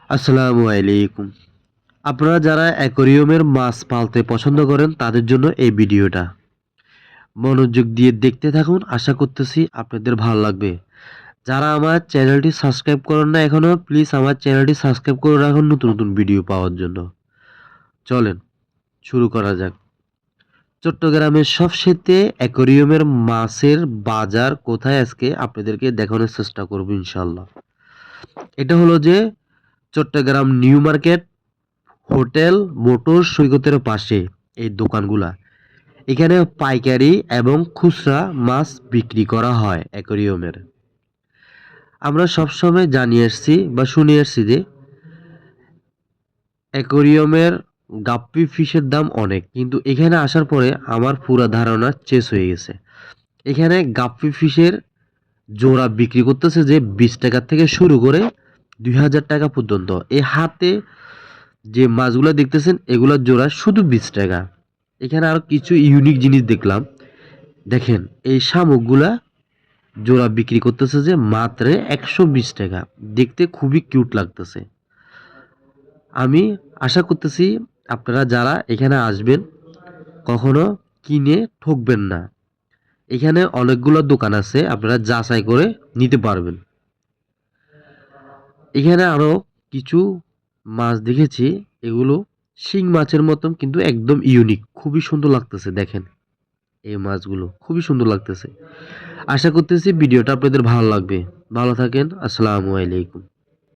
আসসালামু আলাইকুম। আপনারা যারা অ্যাকোয়ারিয়ামের মাছ পালতে পছন্দ করেন তাদের জন্য এই ভিডিওটা। মনোযোগ দিয়ে দেখতে থাকুন, আশা করতেছি আপনাদের ভালো লাগবে। যারা আমার চ্যানেলটি সাবস্ক্রাইব করেন না এখনো, প্লিজ আমার চ্যানেলটি সাবস্ক্রাইব করে রাখুন নতুন নতুন ভিডিও পাওয়ার জন্য। চলেন শুরু করা যাক। চট্টগ্রামের সবচেয়ে অ্যাকোয়ারিয়ামের মাছের বাজার কোথায় আজকে আপনাদেরকে দেখানোর চেষ্টা করব ইনশাল্লাহ। এটা হলো যে Chittagong new market hotel motor সৈকতের পাশে এই দোকানগুলা। এখানে পাইকারি এবং খুচরা মাছ বিক্রি করা হয় অ্যাকোয়ারিয়ামের। আমরা সবসময় জানিয়ে আসছি বা শুনে আসছি যে অ্যাকোয়ারিয়ামের গাপ্পি ফিশের দাম অনেক, কিন্তু এখানে আসার পরে আমার পুরো ধারণা চেঞ্জ হয়ে গেছে। এখানে গাপ্পি ফিশের জোড়া বিক্রি করতেছে যে 20 টাকা থেকে শুরু করে 2000 টাকা পর্যন্ত। এই হাতে যে মাছগুলো দেখতেছেন এগুলোর জোড়া শুধু 20 টাকা। এখানে আরো কিছু ইউনিক জিনিস দেখলাম। দেখেন এই শামুকগুলা জোড়া বিক্রি করতেছে যে মাত্র 120 টাকা। দেখতে খুবই কিউট লাগতেছে। আমি আশা করতেছি আপনারা যারা এখানে আসবেন কখনো কিনে ঠকবেন না। এখানে অনেকগুলো দোকান আছে, আপনারা যাচাই করে নিতে পারবেন। এখানে আরো কিছু মাছ দেখেছি, এগুলো শিং মাছের মতন কিন্তু একদম ইউনিক, খুবই সুন্দর লাগতেছে। দেখেন এই মাছগুলো খুবই সুন্দর লাগতেছে। আশা করতেছি ভিডিওটা আপনাদের ভালো লাগবে। ভালো থাকেন। আসসালামু আলাইকুম।